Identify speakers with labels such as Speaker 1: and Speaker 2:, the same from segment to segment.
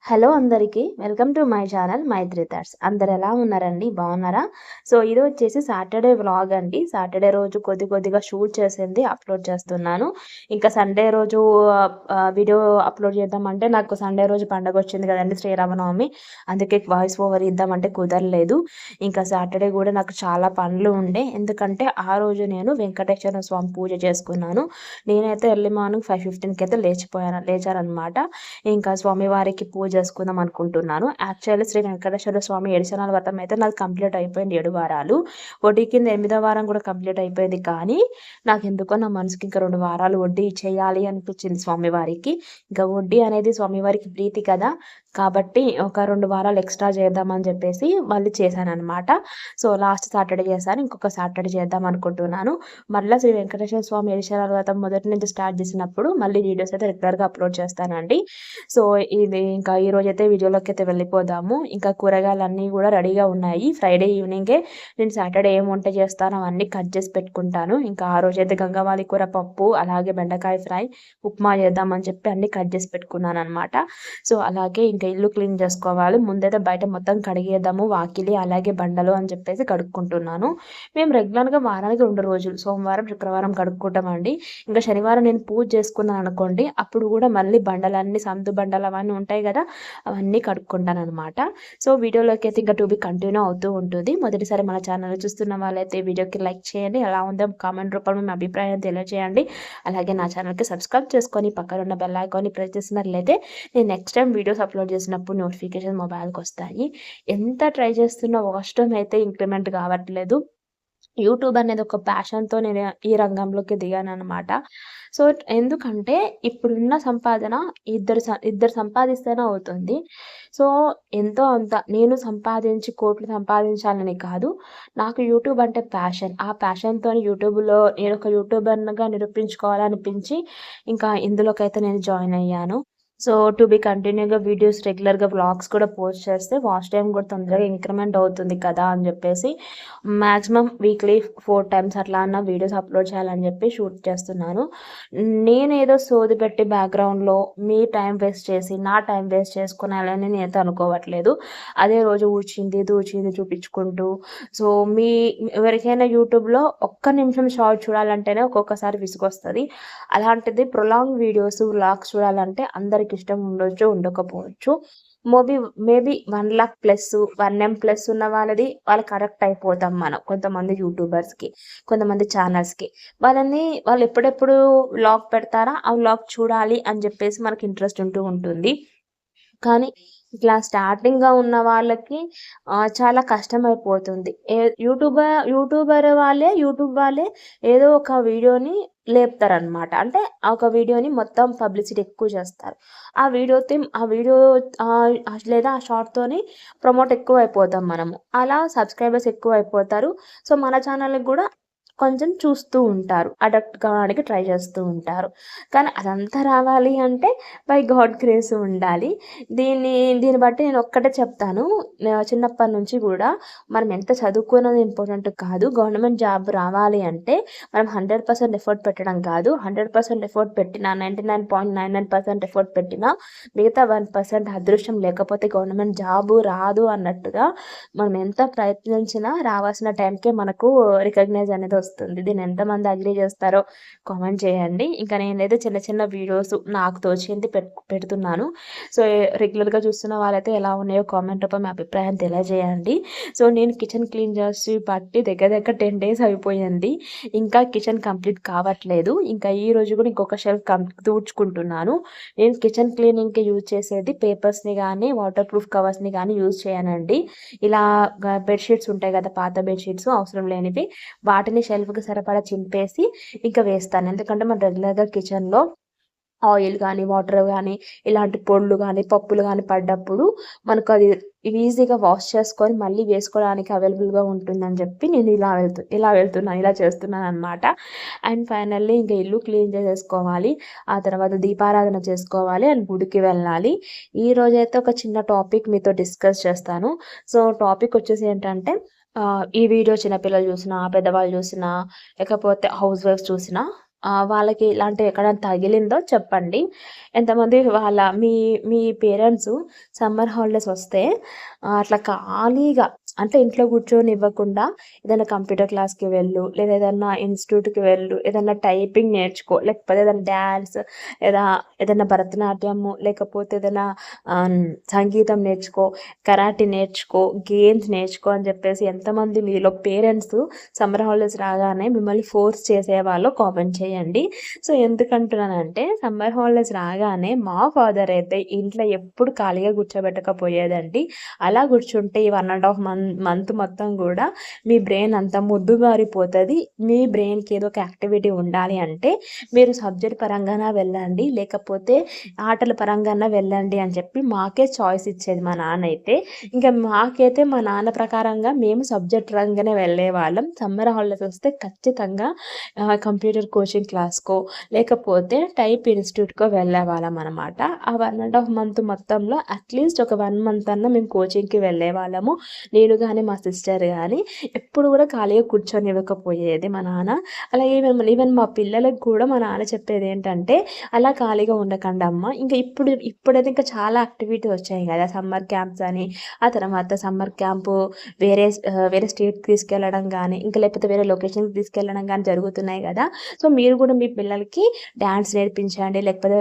Speaker 1: Hello అందరికీ welcome to my channel Maitri thoughts. అందరు ఎలా ఉన్నారండి? బాగున్నారా? సో ఇది వచ్చేసి సాటర్డే వ్లాగ్ అండి. సాటర్డే రోజు కొద్దిగా షూట్ చేసింది అప్లోడ్ చేస్తున్నాను. ఇంకా సండే రోజు వీడియో అప్లోడ్ చేద్దామంటే నాకు సండే రోజు పండగ వచ్చింది కదండి, శ్రీరామనవమి. అందుకే వాయిస్ ఓవర్ ఇద్దామంటే కుదరలేదు. ఇంకా సాటర్డే కూడా నాకు చాలా పనులు ఉండే, ఎందుకంటే ఆ రోజు నేను వెంకటేశ్వర స్వామి పూజ చేసుకున్నాను. నేనైతే ఎర్లీ మార్నింగ్ 5:15కి అయితే లేచారనమాట. ఇంకా స్వామివారికి పూజ చేసుకుందాం అనుకుంటున్నాను. యాక్చువల్లీ శ్రీ వెంకటేశ్వర స్వామి ఏడుశనాల వ్రతం అయితే నాకు కంప్లీట్ అయిపోయింది 7 వారాలు. వడ్డీ కింద 8వ వారం కూడా కంప్లీట్ అయిపోయింది. కానీ నాకు ఎందుకో నా మనసుకి ఇంకా 2 వారాలు వడ్డీ చేయాలి అనిపించింది స్వామివారికి. ఇంకా వడ్డీ అనేది స్వామివారికి ప్రీతి కదా, కాబట్టి ఒక 2 వారాలు ఎక్స్ట్రా చేద్దామని చెప్పేసి మళ్ళీ చేశానమాట. సో లాస్ట్ సాటర్డే చేశాను, ఇంకొక సాటర్డే చేద్దాం అనుకుంటున్నాను. మళ్ళీ శ్రీ వెంకటేశ్వర స్వామి ఏడుశనాల వ్రతం మొదటి నుంచి స్టార్ట్ చేసినప్పుడు మళ్ళీ వీడియోస్ అయితే రెగ్యులర్గా అప్లోడ్ చేస్తానండి. సో ఇది ఇంకా ఈ రోజైతే వీడియోలోకి అయితే వెళ్ళిపోదాము. ఇంకా కూరగాయలన్నీ కూడా రెడీగా ఉన్నాయి. ఫ్రైడే ఈవినింగే నేను సాటర్డే ఏం వంట చేస్తానో అవన్నీ కట్ చేసి పెట్టుకుంటాను. ఇంకా ఆ రోజైతే గంగవాలి కూర పప్పు, అలాగే బెండకాయ ఫ్రై, ఉప్మా చేద్దామని చెప్పి అన్ని కట్ చేసి పెట్టుకున్నాను అనమాట. సో అలాగే ఇంకా ఇల్లు క్లీన్ చేసుకోవాలి. ముందైతే బయట మొత్తం కడిగేద్దాము, వాకిలి అలాగే బండలు అని చెప్పేసి కడుక్కుంటున్నాను. మేము రెగ్యులర్గా వారానికి 2 రోజులు, సోమవారం శుక్రవారం కడుక్కుంటామండి. ఇంకా శనివారం నేను పూజ చేసుకున్నాను అనుకోండి, అప్పుడు కూడా మళ్ళీ బండలన్నీ సందు బండలు అవన్నీ ఉంటాయి కదా, అవన్నీ కడుక్కుంటాను అనమాట. సో వీడియోలోకి అయితే ఇంకా కంటిన్యూ అవుతూ ఉంటుంది. మొదటిసారి మన ఛానల్ చూస్తున్న వాళ్ళైతే వీడియోకి లైక్ చేయండి, ఎలా ఉందో కామెంట్ రూపంలో మీ అభిప్రాయం తెలియజేయండి. అలాగే నా ఛానల్కి సబ్స్క్రైబ్ చేసుకొని పక్కన ఉన్న బెల్ ఐకాన్ని ప్రెస్ చేసినట్లయితే నేను నెక్స్ట్ టైం వీడియోస్ అప్లోడ్ చేసినప్పుడు నోటిఫికేషన్ మొబైల్కి వస్తాయి. ఎంత ట్రై చేస్తున్నా వాచ్ టైం అయితే ఇంక్రిమెంట్ కావట్లేదు. యూట్యూబ్ అనేది ఒక ప్యాషన్‌తో నేను ఈ రంగంలోకి దిగాననమాట. సో, ఎందుకంటే ఇప్పుడున్న సంపాదన ఇద్దరు సంపాదిస్తేనే అవుతుంది. సో, ఎంతో అంత నేను సంపాదించి కోట్లు సంపాదించాలని కాదు, నాకు యూట్యూబ్ అంటే ప్యాషన్. ఆ ప్యాషన్‌తోని యూట్యూబ్‌లో నేనొక యూట్యూబర్‌గా నిరూపించుకోవాలనిపించి ఇంకా ఇందులోకైతే నేను జాయిన్ అయ్యాను. సో, కంటిన్యూగా వీడియోస్ రెగ్యులర్‌గా వ్లాగ్స్ కూడా పోస్ట్ చేస్తే వాచ్ టైమ్ కూడా తొందరగా ఇంక్రిమెంట్ అవుతుంది కదా అని చెప్పేసి మాక్సిమం వీక్లీ 4 టైమ్స్ అట్లా అన్న వీడియోస్ అప్లోడ్ చేయాలని చెప్పి షూట్ చేస్తున్నాను. నేనేదో సోది పెట్టి బ్యాక్‌గ్రౌండ్‌లో మీ టైం వేస్ట్ చేసి, నా టైం వేస్ట్ చేసుకునాలని నేనైతే అనుకోవట్లేదు. అదే రోజు ఊడ్చింది, దూచింది చూపించుకుంటూ, సో ఎవరికైనా యూట్యూబ్‌లో ఒక్క నిమిషం షార్ట్ చూడాలంటేనే ఒక్కొక్కసారి విసుగొస్తది. అలాంటిది ప్రొలాంగ్ వీడియోస్, వ్లాగ్స్ చూడాలంటే అందరికి ఇష్టం ఉండొచ్చు, ఉండకపోవచ్చు. మేబీ 1,00,000 ప్లస్, 1M ప్లస్ ఉన్న వాళ్ళు కనెక్ట్ అయిపోతాం మనం కొంతమంది యూట్యూబర్స్‌కి, కొంతమంది ఛానల్స్‌కి. వాళ్ళు ఎప్పుడెప్పుడు వ్లాగ్ పెడతారా, ఆ వ్లాగ్ చూడాలి అని చెప్పేసి మనకి ఇంట్రెస్ట్ ఉంటూ ఉంటుంది. కానీ ఇట్లా స్టార్టింగ్‌గా ఉన్న వాళ్ళకి చాలా కష్టమైపోతుంది. యూట్యూబ్ వాళ్ళే ఏదో ఒక వీడియోని లేపుతారనమాట. అంటే ఒక వీడియోని మొత్తం పబ్లిసిటీ ఎక్కువ చేస్తారు. ఆ వీడియో లేదా ఆ షార్ట్‌తోని ప్రమోట్ ఎక్కువైపోతాం మనము. అలా సబ్స్క్రైబర్స్ ఎక్కువైపోతారు. సో, మన ఛానల్‌కి గూడా కొంచెం చూస్తూ ఉంటారు. అడాప్ట్ కావడానికి ట్రై చేస్తూ ఉంటారు. కానీ అదంతా రావాలి అంటే బై గాడ్ గ్రేస్ ఉండాలి. దీన్ని బట్టి నేను ఒక్కటే చెప్తాను. చిన్నప్పటి నుంచి కూడా మనం ఎంత చదువుకున్నది ఇంపార్టెంట్ కాదు. గవర్నమెంట్ జాబ్ రావాలి అంటే మనం 100% ఎఫర్ట్ పెట్టడం కాదు. 100% ఎఫర్ట్ పెట్టినా, 99.99% ఎఫర్ట్ పెట్టినా, మిగతా 1% అదృష్టం లేకపోతే గవర్నమెంట్ జాబు రాదు అన్నట్టుగా మనం ఎంత ప్రయత్నించినా రావాల్సిన టైంకే మనకు రికగ్నైజ్ అనేది వస్తుంది. దీన్ని ఎంతమంది అగ్రీ చేస్తారో కామెంట్ చేయండి. ఇంకా నేనైతే చిన్న చిన్న వీడియోస్ నాకు తోచింది పెడుతున్నాను. సో, రెగ్యులర్‌గా చూస్తున్న వాళ్ళైతే ఎలా ఉన్నాయో కామెంట్ రూపంలో మీ అభిప్రాయం తెలియజేయండి. సో, నేను కిచెన్ క్లీన్ చేసి పట్టి దగ్గర 10 డేస్ అయిపోయింది. ఇంకా కిచెన్ కంప్లీట్ కావట్లేదు. ఇంకా ఈ రోజు కూడా ఇంకొక షెల్ఫ్ తూడ్చుకుంటున్నాను. నేను కిచెన్ క్లీనింగ్‌కి యూజ్ చేసేది పేపర్స్‌ని గానీ, వాటర్ ప్రూఫ్ కవర్స్‌ని గానీ యూజ్ చేయనండి. ఇలా బెడ్‌షీట్స్ ఉంటాయి కదా, పాత బెడ్‌షీట్స్ అవసరం లేనివి, వాటిని షెల్ఫ్‌కి సరిపడా చింపేసి ఇంకా వేస్తాను. ఎందుకంటే మనం రెగ్యులర్‌గా కిచెన్‌లో ఆయిల్ గానీ, వాటర్ గానీ, ఇలాంటి పొడులు గానీ, పప్పులు గానీ పడ్డప్పుడు మనకు అది ఈజీగా వాష్ చేసుకొని మళ్ళీ వేసుకోవడానికి అవైలబుల్‌గా ఉంటుందని చెప్పి నేను ఇలా చేస్తున్నాననమాట. అండ్ ఫైనల్లీ ఇంకా ఇల్లు క్లీన్ చేసేసుకోవాలి. ఆ తర్వాత దీపారాధన చేసుకోవాలి అండ్ గుడికి వెళ్ళాలి. ఈరోజైతే ఒక చిన్న టాపిక్ మీతో డిస్కస్ చేస్తాను. సో, టాపిక్ వచ్చేసి ఏంటంటే ఈ వీడియో చిన్నపిల్లలు చూసినా, పెద్దవాళ్ళు చూసినా, లేకపోతే హౌస్ వైఫ్స్ చూసినా వాళ్ళకి ఇలాంటివి ఎక్కడైనా తగిలిందో చెప్పండి. ఎంతమంది వాళ్ళ మీ మీ పేరెంట్స్ సమ్మర్ హాలిడేస్ వస్తే అట్లా ఖాళీగా అంటే ఇంట్లో కూర్చొనివ్వకుండా ఏదైనా కంప్యూటర్ క్లాస్‌కి వెళ్ళు, లేదా ఏదన్నా ఇన్‌స్టిట్యూట్‌కి వెళ్ళు, ఏదన్నా టైపింగ్ నేర్చుకో, లేకపోతే ఏదైనా డాన్స్ లేదా ఏదైనా భరతనాట్యము, లేకపోతే ఏదైనా ఆహ్, సంగీతం నేర్చుకో, కరాటే నేర్చుకో, గేమ్స్ నేర్చుకో అని చెప్పేసి ఎంతమంది మీలో పేరెంట్స్ సమ్మర్ హాలిడేస్ రాగానే మిమ్మల్ని ఫోర్స్ చేసేవాళ్ళో కామెంట్ చేయండి. సో, ఎందుకంటున్నానంటే సమ్మర్ హాలిడేస్ రాగానే మా ఫాదర్ అయితే ఇంట్లో ఎప్పుడు ఖాళీగా కూర్చోబెట్టకపోయేదండి. అలా కూర్చుంటే ఈ 1 ½ మంత్ మొత్తం గూడా మీ బ్రెయిన్ అంతా మొద్దుబారిపోతది. మీ బ్రెయిన్‌కి ఏదో ఒక యాక్టివిటీ ఉండాలి అంటే మీరు సబ్జెక్ట్ పరంగాన వెళ్ళండి. లేకపోతే ఆటల పరంగాన వెళ్ళండి అని చెప్పి మాకే చాయిస్ ఇచ్చేది మా నాన్నయితే. ఇంక మాకైతే మా నాన్న ప్రకారంగా మేము సబ్జెక్ట్ పరంగానే వెళ్ళేవాళ్ళం. సమ్మర్ హాలిడేస్ వస్తే ఖచ్చితంగా కంప్యూటర్ కోచింగ్ క్లాస్‌కో, లేకపోతే టైప్ ఇన్‌స్టిట్యూట్‌కో వెళ్ళేవాళ్ళమనమాట. ఆ 1 ½ మంత్ మొత్తంలో అట్‌లీస్ట్ ఒక 1 మంత్ అన్నా మేము కోచింగ్‌కి వెళ్ళేవాళ్ళము. నేను గాని, మా సిస్టర్ గాని ఎప్పుడు గూడా ఖాళీగా కూర్చొనివ్వకపోయేది మా నాన్న. అలాగే ఈవెన్ మా పిల్లలకి కూడా మా నాన్న చెప్పేదేంటంటే, "అలా ఖాళీగా ఉండకండమ్మా, ఇంక ఇప్పుడైతే ఇంకా చాలా యాక్టివిటీ వచ్చాయి గదా! సమ్మర్ క్యాంప్స్ అని, ఆ తర్వాత సమ్మర్ క్యాంపు వేరే స్టేట్‌కి తీసుకెళ్ళడం గానీ, ఇంకా లేకపోతే వేరే లొకేషన్‌కి తీసుకెళ్ళడం గానీ జరుగుతున్నాయి గదా! సో, మీరు గూడా మీ పిల్లలకి డాన్స్ నేర్పించండి, లేకపోతే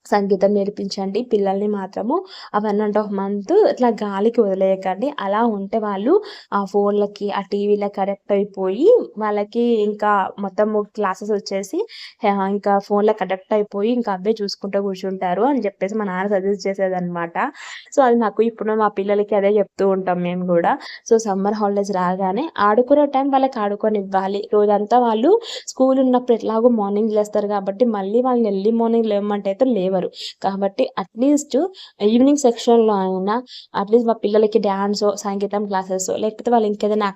Speaker 1: సంగీతం నేర్పించండి. పిల్లల్ని మాత్రము ఆ 1 ½ మంత్ ఇట్లా గాలికి వదిలేయకండి. అలా ఉంటే వాళ్ళు ఆ ఫోన్‌లకి, ఆ టీవీలకి అడిక్ట్ అయిపోయి వాళ్ళకి ఇంకా మొత్తము క్లాసెస్ వచ్చేసి ఇంకా ఫోన్‌లకి అడిక్ట్ అయిపోయి ఇంకా అవే చూసుకుంటూ కూర్చుంటారు అని చెప్పేసి మా నాన్న సజెస్ట్ చేసేదనమాట. సో, అది నాకు ఇప్పుడు మా పిల్లలకి అదే చెప్తూ ఉంటాం మేము గూడా. సో, సమ్మర్ హాలిడేస్ రాగానే ఆడుకునే టైం వాళ్ళకి ఆడుకోనివ్వాలి. రోజంతా వాళ్ళు స్కూల్ ఉన్నప్పుడు ఎట్లాగో మార్నింగ్ లేస్తారు కాబట్టి మళ్ళీ వాళ్ళని ఎర్లీ మార్నింగ్ లేవమంటే అయితే లేవరు. కాబట్టి అట్‌లీస్ట్ ఈవినింగ్ సెక్షన్‌లో అయినా అట్‌లీస్ట్ మా పిల్లలకి డాన్సో, సంగీతం క్లాసెసో లేకపోతే వాళ్ళు ఇంకేదైనా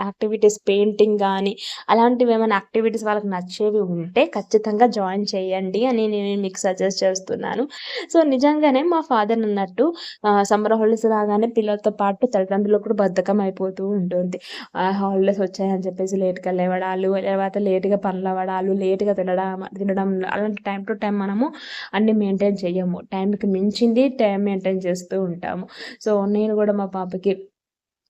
Speaker 1: యాక్టివిటీస్ పెయింటింగ్ గానీ అలాంటివేమైనా యాక్టివిటీస్ వాళ్ళకి నచ్చేవి ఉంటే ఖచ్చితంగా జాయిన్ చేయండి అని నేను మీకు సజెస్ట్ చేస్తున్నాను. సో, నిజంగానే మా ఫాదర్ అన్నట్టు సమ్మర్ హాలిడేస్ రాగానే పిల్లలతో పాటు తల్లిదండ్రులకు కూడా బద్ధకం అయిపోతూ ఉంటుంది. హాలిడేస్ వచ్చాయని చెప్పేసి లేట్‌గా లేవడాలు, తర్వాత లేట్‌గా పనులవ్వడాలు, లేట్‌గా తినడం అలాంటి టైమ్ టు టైమ్ మనము అన్నీ మెయింటైన్ చెయ్యము. టైంకి మించింది టైం మెయింటైన్ చేస్తూ ఉంటాము. సో, నేను గూడా మా పాపకి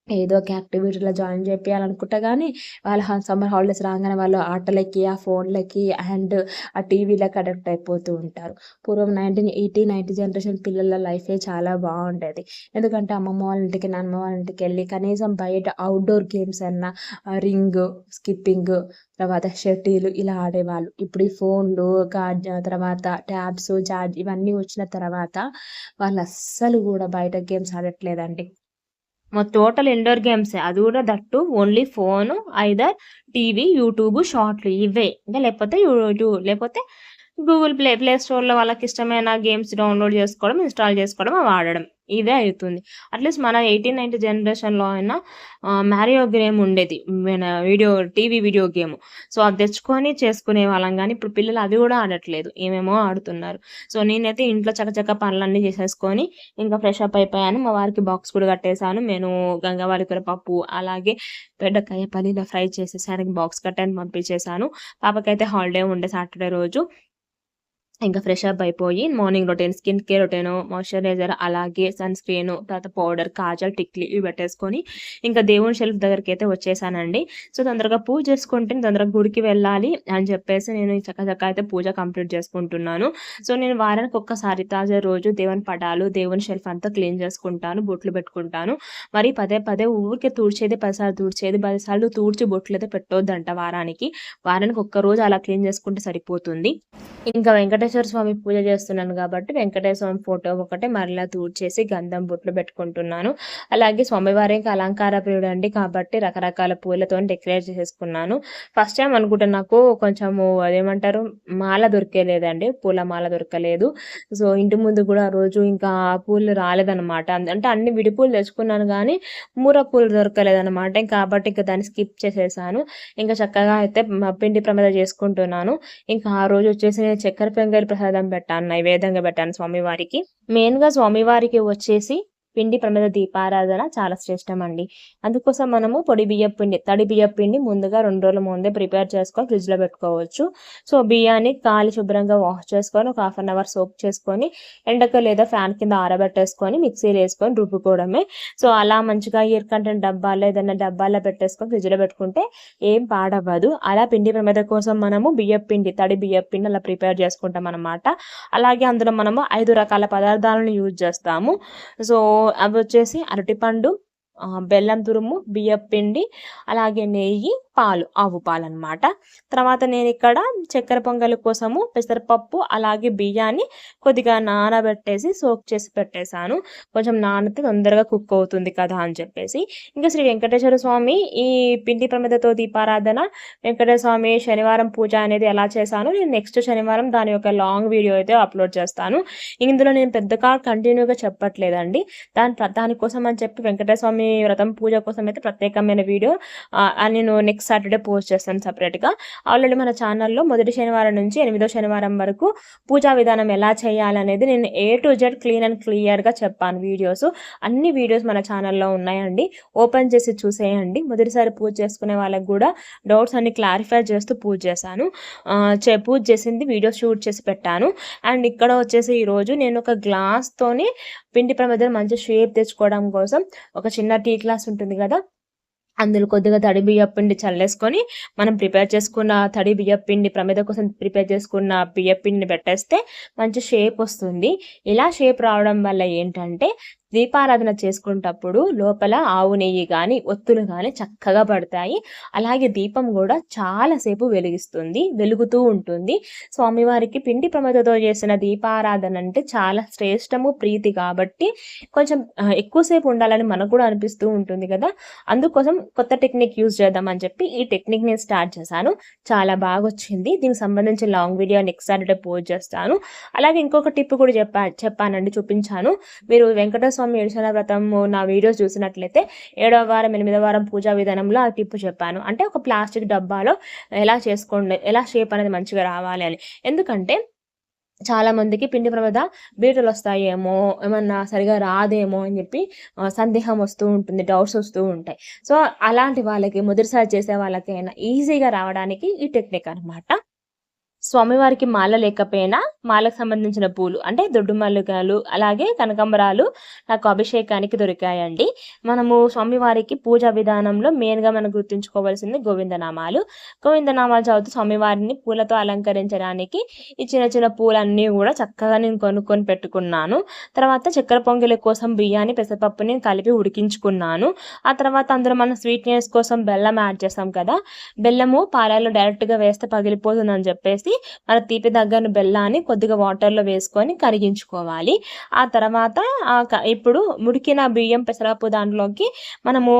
Speaker 1: ఏదో ఒక యాక్టివిటీలో జాయిన్ చేపియాలనుకుంటా గానీ, వాళ్ళ సమ్మర్ హాలిడేస్ రాంగానే వాళ్ళు ఆటలకి, ఆ ఫోన్‌లకి అండ్ ఆ టీవీలకి అడిక్ట్ అయిపోతూ ఉంటారు. పూర్వం 1980, 90 జనరేషన్ పిల్లల లైఫే చాలా బావుండేది. ఎందుకంటే అమ్మమ్మ వాళ్ళ ఇంటికి, నాన్నమ్మ వాళ్ళ ఇంటికెళ్ళి కనీసం బయట ఔట్‌డోర్ గేమ్స్ అన్నా రింగు, స్కిప్పింగు, తర్వాత షటిలు ఇలా ఆడేవాళ్ళు. ఇప్పుడు ఈ ఫోన్‌లు, తర్వాత ట్యాబ్స్, ఇవన్నీ వచ్చిన తర్వాత వాళ్ళస్సలు గూడా బయట గేమ్స్ ఆడట్లేదండి. టోటల్ ఇండోర్ గేమ్సే. అది గూడా that only phone, either TV, YouTube, షార్ట్‌లు ఇవే. ఇంక లేపోతే గూగుల్ ప్లే స్టోర్‌లో వాళ్ళకిష్టమైన గేమ్స్ డౌన్‌లోడ్ జేసుకోవడం, ఇన్‌స్టాల్ జేసుకోవడం, అవి ఆడడం. ఇదే అయితుంది. అట్‌లీస్ట్ మన 18, 90 జనరేషన్‌లో అయినా మారియో గేమ్ ఉండేది. TV video game. సో, అది తెచ్చుకొని చేసుకునేవాళ్ళం గానీ, ఇప్పుడు పిల్లలు అవి గూడా ఆడట్లేదు. ఏమేమో ఆడుతున్నారు. సో, నేనైతే ఇంట్లో చకచక పనులన్నీ చేసేసుకొని, ఇంకా ఫ్రెష్ అప్ అయిపోయాను. మా వారికి బాక్స్ కూడా కట్టేసాను. నేను గంగవారి కూర పప్పు, అలాగే బెండకాయ పల్లీల ఫ్రై చేసేసి బాక్స్ కట్టాను, పంపించేసాను. పాపకైతే హాలిడే ఉండే సాటర్‌డే రోజు. ఇంకా ఫ్రెష్ అప్ అయిపోయి morning routine, skin care routine, moisturiser, అలాగే సన్ స్క్రీను, తర్వాత పౌడర్, కాజల్, టిక్లీ ఇవి పెట్టేసుకొని ఇంకా దేవుని షెల్ఫ్ దగ్గరికైతే వచ్చేసానండి. సో, తొందరగా పూజ చేసుకుంటే తొందరగా గుడికి వెళ్ళాలి అని చెప్పేసి నేను చకచకా అయితే పూజ కంప్లీట్ చేసుకుంటున్నాను. సో, నేను వారానికి ఒక్కసారి తాజా రోజు దేవుని పటాలు, దేవుని షెల్ఫ్ అంతా క్లీన్ చేసుకుంటాను. బొట్లు పెట్టుకుంటాను. మరి పదే పదే ఊరికే తుడిచేది 10 సార్లు తుడిచేది 10 సార్లు తుడిచి బొట్లయితే పెట్టొద్దంట వారానికి. వారానికి ఒక్కరోజు అలా క్లీన్ చేసుకుంటే సరిపోతుంది. ఇంకా వెంకటేశ్వర స్వామి పూజ చేస్తున్నాను గాబట్టి, వెంకటేశ్వర స్వామి ఫోటో ఒకటే మరలా తూడ్చేసి గంధం బొట్లు పెట్టుకుంటున్నాను. అలాగే స్వామివారి ఇంకా అలంకార ప్రియుడండి కాబట్టి రకరకాల పూలతోని డెకరేట్ చేసేసుకున్నాను. ఫస్ట్ టైమ్ అనుకుంటా నాకు కొంచెము అదేమంటారు మాల దొరికేలేదండి. పూల మాల దొరకలేదు. సో, ఇంటి ముందు గూడా ఆ రోజు ఇంకా పూలు రాలేదనమాట. అంటే అన్ని విడి పూలు తెచ్చుకున్నాను గానీ, మూర పూలు దొరకలేదనమాట. కాబట్టి ఇంక దాన్ని స్కిప్ చేసేసాను. ఇంక చక్కగా అయితే పిండి ప్రమిద చేసుకుంటున్నాను. ఇంకా ఆ రోజొచ్చేసి నేను చక్కెర పొంగలి ప్రసాదం పెట్టాను. నైవేద్యంగా పెట్టాను స్వామివారికి. మెయిన్‌గా స్వామివారికి వచ్చేసి పిండి ప్రమిద దీపారాధన చాలా శ్రేష్టం అండి. అందుకోసం మనము పొడి బియ్యపు పిండి, తడి బియ్యపు పిండి ముందుగా 2 రోజుల ముందే ప్రిపేర్ చేసుకొని ఫ్రిడ్జ్‌లో పెట్టుకోవచ్చు. సో, బియ్యాన్ని శుభ్రంగా వాష్ చేసుకొని ఒక హాఫ్ అన్ అవర్ సోక్ చేసుకొని ఎండకు లేదా ఫ్యాన్ కింద ఆరబెట్టేసుకొని మిక్సీలో వేసుకొని రుబ్బుకోవడమే. సో, అలా మంచిగా ఎయిర్ కంటెంట్ డబ్బాలో ఏదైనా డబ్బాలో పెట్టేసుకొని ఫ్రిడ్జ్‌లో పెట్టుకుంటే ఏం పాడవ్వదు. అలా పిండి ప్రమిద కోసం మనము బియ్యపు పిండి, తడి బియ్యపు పిండి అలా ప్రిపేర్ చేసుకుంటామనమాట. అలాగే అందులో మనము 5 రకాల పదార్థాలను యూజ్ చేస్తాము. సో, అవొచ్చేసి అరటిపండు, బెల్లం తురుము, బియ్యపు పిండి, అలాగే నెయ్యి, పాలు, ఆవు పాలనమాట. తర్వాత నేనిక్కడ చక్కెర పొంగలి కోసము పెసరపప్పు, అలాగే బియ్యాన్ని కొద్దిగా నానబెట్టేసి సోక్ చేసి పెట్టేశాను. కొంచెం నానితే తొందరగా కుక్ అవుతుంది కదా అని చెప్పేసి. ఇంకా శ్రీ వెంకటేశ్వర స్వామి ఈ పిండి ప్రమిదతో దీపారాధన, వెంకటేశ్వర స్వామి శనివారం పూజ అనేది ఎలా చేశానో నేను నెక్స్ట్ శనివారం దాని యొక్క లాంగ్ వీడియో అయితే అప్లోడ్ చేస్తాను. ఇందులో నేను పెద్దగా కంటిన్యూగా చెప్పట్లేదండి. దానికోసం అని చెప్పి వెంకటేశ్వర స్వామి వ్రతం పూజ కోసం అయితే ప్రత్యేకమైన వీడియో నేను నెక్స్ట్ సాటర్డే పోస్ట్ చేస్తాను సెపరేట్గా. ఆల్రెడీ మన ఛానల్లో మొదటి శనివారం నుంచి 8వ శనివారం వరకు పూజా విధానం ఎలా చేయాలనేది నేను A to Z clean and క్లియర్గా చెప్పాను వీడియోస్. అన్ని వీడియోస్ మన ఛానల్లో ఉన్నాయండి, ఓపెన్ చేసి చూసేయండి. మొదటిసారి పూజ చేసుకునే వాళ్ళకి కూడా డౌట్స్ అన్ని క్లారిఫై చేస్తూ పూజ చేశాను. పూజ చేసింది వీడియో షూట్ చేసి పెట్టాను. అండ్ ఇక్కడ వచ్చేసి ఈరోజు నేను ఒక గ్లాస్తోని పిండి ప్రమిదను మంచి షేప్ తెచ్చుకోవడం కోసం ఒక చిన్న టీ గ్లాస్ ఉంటుంది కదా, అందులో కొద్దిగా తడి బియ్యపు పిండి చల్లేసుకొని మనం ప్రిపేర్ చేసుకున్న తడి బియ్యపు పిండి ప్రమిద కోసం ప్రిపేర్ చేసుకున్న బియ్యపు పిండిని పెట్టేస్తే మంచి షేప్ వస్తుంది. ఇలా షేప్ రావడం వల్ల ఏంటంటే దీపారాధన చేసుకునేటప్పుడు లోపల ఆవు నెయ్యి కానీ ఒత్తులు కానీ చక్కగా పడతాయి. అలాగే దీపం కూడా చాలాసేపు వెలుగుతూ ఉంటుంది. స్వామివారికి పిండి ప్రమిదతో చేసిన దీపారాధన అంటే చాలా శ్రేష్టము, ప్రీతి కాబట్టి కొంచెం ఎక్కువసేపు ఉండాలని మనకు కూడా అనిపిస్తూ ఉంటుంది కదా. అందుకోసం కొత్త టెక్నిక్ యూజ్ చేద్దామని చెప్పి ఈ టెక్నిక్ నేను స్టార్ట్ చేశాను. చాలా బాగా వచ్చింది. దీనికి సంబంధించిన long video next Saturday post చేస్తాను. అలాగే ఇంకొక టిప్ కూడా చెప్పానండి, చూపించాను. మీరు వెంకటేశ్వర స్వామి ఏడుశల వ్రతము నా వీడియోస్ చూసినట్లయితే 7వ వారం 8వ వారం పూజా విధానంలో ఆ టిప్ చెప్పాను. అంటే ఒక ప్లాస్టిక్ డబ్బాలో ఎలా షేప్ అనేది మంచిగా రావాలి అని. ఎందుకంటే చాలా మందికి పిండి ప్రమిద బీటలు వస్తాయేమో, ఏమన్నా సరిగా రాదేమో అని చెప్పి సందేహం వస్తూ ఉంటుంది, డౌట్స్ వస్తూ ఉంటాయి. సో, అలాంటి వాళ్ళకి మొదటిసారి చేసే వాళ్ళకైనా ఈజీగా రావడానికి ఈ టెక్నిక్ అనమాట. స్వామివారికి మాల లేకపోయినా మాలకు సంబంధించిన పూలు అంటే దొడ్డు మల్లికలు, అలాగే కనకాంబరాలు నాకు అభిషేకానికి దొరికాయండి. మనము స్వామివారికి పూజా విధానంలో మెయిన్గా మనం గుర్తుంచుకోవాల్సింది గోవిందనామాలు చదువుతూ స్వామివారిని పూలతో అలంకరించడానికి ఈ చిన్న చిన్న పూలన్నీ కూడా చక్కగా నేను కొనుక్కొని పెట్టుకున్నాను. తర్వాత చక్కెర పొంగలి కోసం బియ్యాన్ని పెసరపప్పుని కలిపి ఉడికించుకున్నాను. ఆ తర్వాత అందులో మనం స్వీట్నెస్ కోసం బెల్లం యాడ్ చేస్తాం కదా, బెల్లము పాలలో డైరెక్ట్గా వేస్తే పగిలిపోతుందని చెప్పేసి మన తీపి దగ్గర బెల్లాన్ని కొద్దిగా వాటర్లో వేసుకొని కరిగించుకోవాలి. ఆ తర్వాత ఇప్పుడు ముడికిన బియ్యం పెసరపప్పు దాంట్లోకి మనము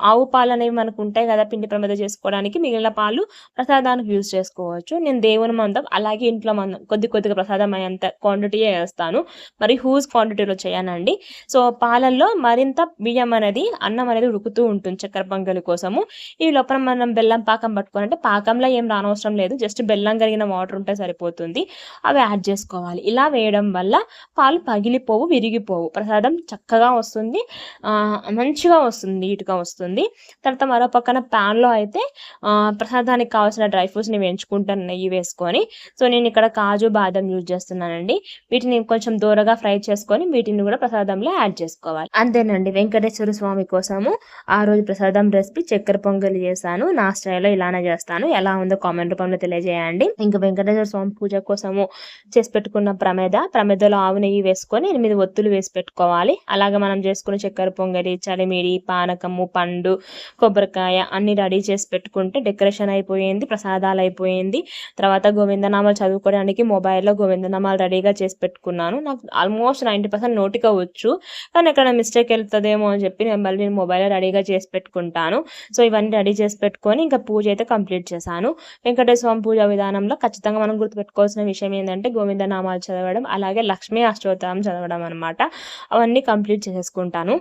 Speaker 1: ఆవు పాలు అనేవి మనకు ఉంటాయి కదా పిండి ప్రమిద చేసుకోవడానికి, మిగిలిన పాలు ప్రసాదానికి యూజ్ చేసుకోవచ్చు. నేను దేవుని మందం అలాగే ఇంట్లో మందం కొద్దిగా ప్రసాదం అయ్యేంత క్వాంటిటీయే వేస్తాను, మరి హ్యూజ్ క్వాంటిటీలో చేయనండి. సో, పాలల్లో మరింత బియ్యం అనేది అన్నం అనేది ఉడుకుతూ ఉంటుంది చక్కెర పొంగలి కోసము. ఈ లోపల మనం బెల్లం పాకం పట్టుకోవాలంటే పాకంలో ఏం రానవసరం లేదు, జస్ట్ బెల్లం కరిగిన వాటర్ ఉంటే సరిపోతుంది. అవి యాడ్ చేసుకోవాలి. ఇలా వేయడం వల్ల పాలు పగిలిపోవు, విరిగిపోవు, ప్రసాదం చక్కగా వస్తుంది, మంచిగా వస్తుంది, నీట్గా వస్తుంది. తర్వాత మరో పక్కన ప్యాన్లో అయితే ప్రసాదానికి కావాల్సిన డ్రై ఫ్రూట్స్ని వేయించుకుంటాను నెయ్యి వేసుకొని. సో, నేను ఇక్కడ కాజు బాదం యూజ్ చేస్తున్నానండి. వీటిని కొంచెం దూరగా ఫ్రై చేసుకొని వీటిని కూడా ప్రసాదంలో యాడ్ చేసుకోవాలి. అంతేనండి, వెంకటేశ్వర స్వామి కోసము ఆ రోజు ప్రసాదం రెసిపీ చక్కెర పొంగలి చేశాను. నా స్టైల్లో ఇలానే చేస్తాను. ఎలా ఉందో కామెంట్ రూపంలో తెలియజేయండి. ఇంకా వెంకటేశ్వర స్వామి పూజ కోసము చేసి పెట్టుకున్న ప్రమిదలో ఆవు నెయ్యి వేసుకొని 8 ఒత్తులు వేసి పెట్టుకోవాలి. అలాగే మనం చేసుకున్న చక్కెర పొంగలి, చలిమిడి, పానకము, పండు, కొబ్బరికాయ అన్ని రెడీ చేసి పెట్టుకుంటే డెకరేషన్ అయిపోయింది, ప్రసాదాలు అయిపోయింది. తర్వాత గోవిందనామాలు చదువుకోవడానికి మొబైల్లో గోవిందనామాలు రెడీగా చేసి పెట్టుకున్నాను. నాకు ఆల్మోస్ట్ 90% నోటిగా వచ్చు, కానీ ఎక్కడ మిస్టేక్ వెళ్తుందేమో అని చెప్పి నేను మొబైల్లో రెడీగా చేసి పెట్టుకుంటాను. సో, ఇవన్నీ రెడీ చేసి పెట్టుకొని ఇంకా పూజ అయితే కంప్లీట్ చేశాను. వెంకటేశ్వర స్వామి పూజా విధానంలో ఖచ్చితంగా మనం గుర్తుపెట్టుకోవాల్సిన విషయం ఏంటంటే గోవిందనామాలు చదవడం, అలాగే లక్ష్మీ అష్టోత్తరం చదవడం అనమాట. అవన్నీ కంప్లీట్ చేసేసుకుంటాను.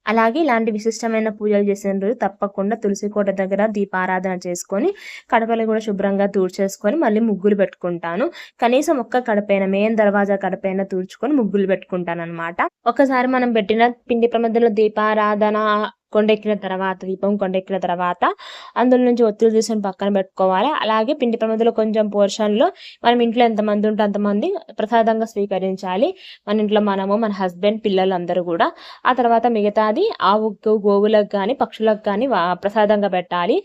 Speaker 1: అలాగే ఇలాంటి విశిష్టమైన పూజలు చేసిన రోజు తప్పకుండా తులసి కోట దగ్గర దీపారాధన చేసుకొని కడపలు కూడా శుభ్రంగా తూడ్చేసుకొని మళ్ళీ ముగ్గులు పెట్టుకుంటాను. కనీసం ఒక్క కడపైన మెయిన్ దర్వాజా కడపైన తుడుచుకొని ముగ్గులు పెట్టుకుంటాను అనమాట. ఒకసారి మనం పెట్టిన పిండి ప్రమిదలో దీపారాధన దీపం కొండెక్కిన తర్వాత అందులో నుంచి ఒత్తులు తీసుకొని పక్కన పెట్టుకోవాలి. అలాగే పిండి ప్రమిదలో కొంచెం పోర్షన్లో మనం ఇంట్లో ఎంతమంది ఉంటే అంతమంది ప్రసాదంగా స్వీకరించాలి. మన ఇంట్లో మనము, మన హస్బెండ్, పిల్లలు అందరూ కూడా. ఆ తర్వాత మిగతాది ఆవుకు, గోవులకు కానీ పక్షులకు కానీ ప్రసాదంగా పెట్టాలి.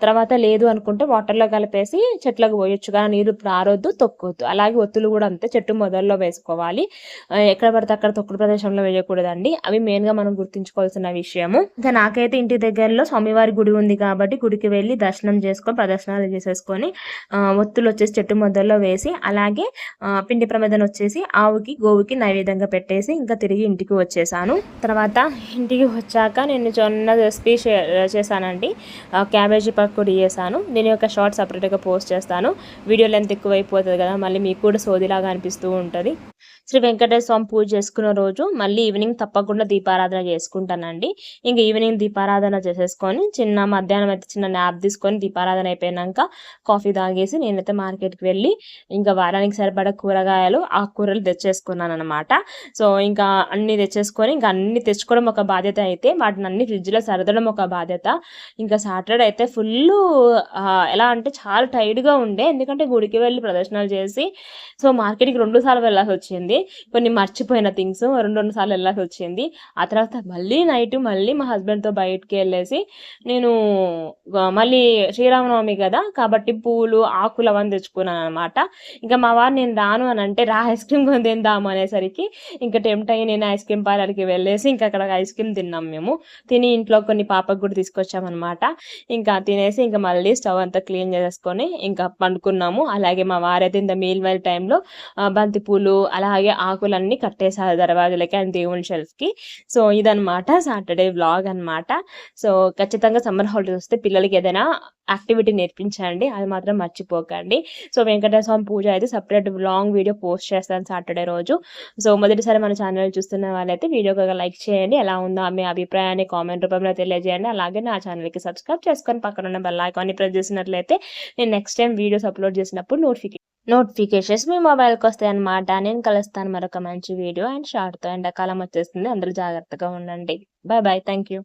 Speaker 1: తర్వాత లేదు అనుకుంటే వాటర్లో కలిపేసి చెట్లకు పోయొచ్చు, కానీ నీరు రారొద్దు, తొక్కొద్దు. అలాగే ఒత్తులు కూడా అంతే, చెట్టు మొదల్లో వేసుకోవాలి. ఎక్కడ పడితే అక్కడ తొక్కుడు ప్రదేశంలో వేయకూడదండి. అవి మెయిన్గా మనం గుర్తుంచుకోవాల్సిన విషయము. ఇంకా నాకైతే ఇంటి దగ్గరలో స్వామివారి గుడి ఉంది కాబట్టి గుడికి వెళ్ళి దర్శనం చేసుకొని ప్రదర్శనలు చేసేసుకొని ఒత్తులు వచ్చేసి చెట్టు మొదల్లో వేసి అలాగే పిండి ప్రమిదన వచ్చేసి ఆవుకి, గోవుకి నైవేద్యంగా పెట్టేసి ఇంకా తిరిగి ఇంటికి వచ్చేసాను. తర్వాత ఇంటికి వచ్చాక నేను జొన్న రెసిపీ చేశానండి. క్యాబేజీ పకోడీ చేశాను. దీని యొక్క షార్ట్ సపరేట్గా పోస్ట్ చేస్తాను. వీడియో లెంత్ ఎక్కువైపోతుంది కదా, మళ్ళీ మీకు కూడా సోదిలాగా అనిపిస్తూ ఉంటుంది. శ్రీ వెంకటేశ్వర స్వామి పూజ చేసుకున్న రోజు మళ్ళీ ఈవినింగ్ తప్పకుండా దీపారాధన చేసుకుంటానండి. ఇంక ఈవినింగ్ దీపారాధన చేసేసుకొని మధ్యాహ్నం అయితే చిన్న న్యాప్ తీసుకొని దీపారాధన అయిపోయినాక కాఫీ తాగేసి నేనైతే మార్కెట్కి వెళ్ళి ఇంకా వారానికి సరిపడా కూరగాయలు, ఆకుకూరలు తెచ్చేసుకున్నాను అనమాట. సో ఇంకా అన్నీ తెచ్చేసుకొని ఇంకా అన్ని తెచ్చుకోవడం ఒక బాధ్యత అయితే వాటిని అన్ని ఫ్రిడ్జ్లో సర్దడం ఒక బాధ్యత. ఇంకా సాటర్డే అయితే ఫుల్ ఎలా అంటే చాలా టైర్డ్గా ఉండే, ఎందుకంటే గుడికి వెళ్ళి ప్రదర్శనలు చేసి సో మార్కెట్కి 2 సార్లు వెళ్ళాల్సి వచ్చింది. కొన్ని మర్చిపోయిన థింగ్స్ 2 సార్లు వెళ్ళాల్సి వచ్చింది. ఆ తర్వాత మళ్ళీ నైట్ మా హస్బెండ్తో బయటికి వెళ్ళేసి నేను మళ్ళీ శ్రీరామనవమి కదా కాబట్టి పూలు, ఆకులు అవన్నీ తెచ్చుకున్నాను అనమాట. ఇంకా మా వారు నేను రాను అని అంటే రా ఐస్ క్రీమ్ కొని తిందాము అనేసరికి ఇంకా టెంప్ట్ అయ్యి నేను ఐస్ క్రీమ్ పార్లర్కి వెళ్ళేసి ఇంకా అక్కడ ఐస్ క్రీమ్ తిన్నాం. మేము తిని ఇంట్లో కొన్ని పాపకు కూడా తీసుకొచ్చామన్నమాట. ఇంకా తినేసి ఇంకా మళ్ళీ స్టవ్ అంతా క్లీన్ చేసుకొని ఇంకా పండుకున్నాము. అలాగే మా వారైతే ఇంత మీల్ వైల్ టైంలో బంతి పూలు అలాగే ఆకులన్నీ కట్టేసారు దర్వాజలకి అండ్ దేవుని షెల్ఫ్కి. సో ఇదనమాట సాటర్డే వ్లాగ్ అనమాట. సో ఖచ్చితంగా సమ్మర్ హాలిడేస్ వస్తే పిల్లలకి ఏదైనా యాక్టివిటీ నేర్పించండి, అది మాత్రం మర్చిపోకండి. సో వెంకటేశ్వర స్వామి పూజ అయితే సపరేట్ లాంగ్ వీడియో పోస్ట్ చేస్తాను సాటర్డే రోజు. సో మొదటిసారి మన ఛానల్ చూస్తున్న వాళ్ళైతే వీడియోకి లైక్ చేయండి, ఎలా ఉందో మీ అభిప్రాయాన్ని కామెంట్ రూపంలో తెలియజేయండి. అలాగే నా ఛానల్కి సబ్స్క్రైబ్ చేసుకొని పక్కన ఉన్న బెల్ ఐకాన్ని ప్రెస్ చేసినట్లయితే నేను నెక్స్ట్ టైం వీడియోస్ అప్లోడ్ చేసినప్పుడు నోటిఫికేషన్స్ మీ మొబైల్కి వస్తాయి అనమాట. నేను కలుస్తాను మరొక మంచి వీడియో అండ్ షార్ట్తో. ఎండాకాలం వచ్చేస్తుంది, అందరూ జాగ్రత్తగా ఉండండి. Bye bye, thank you.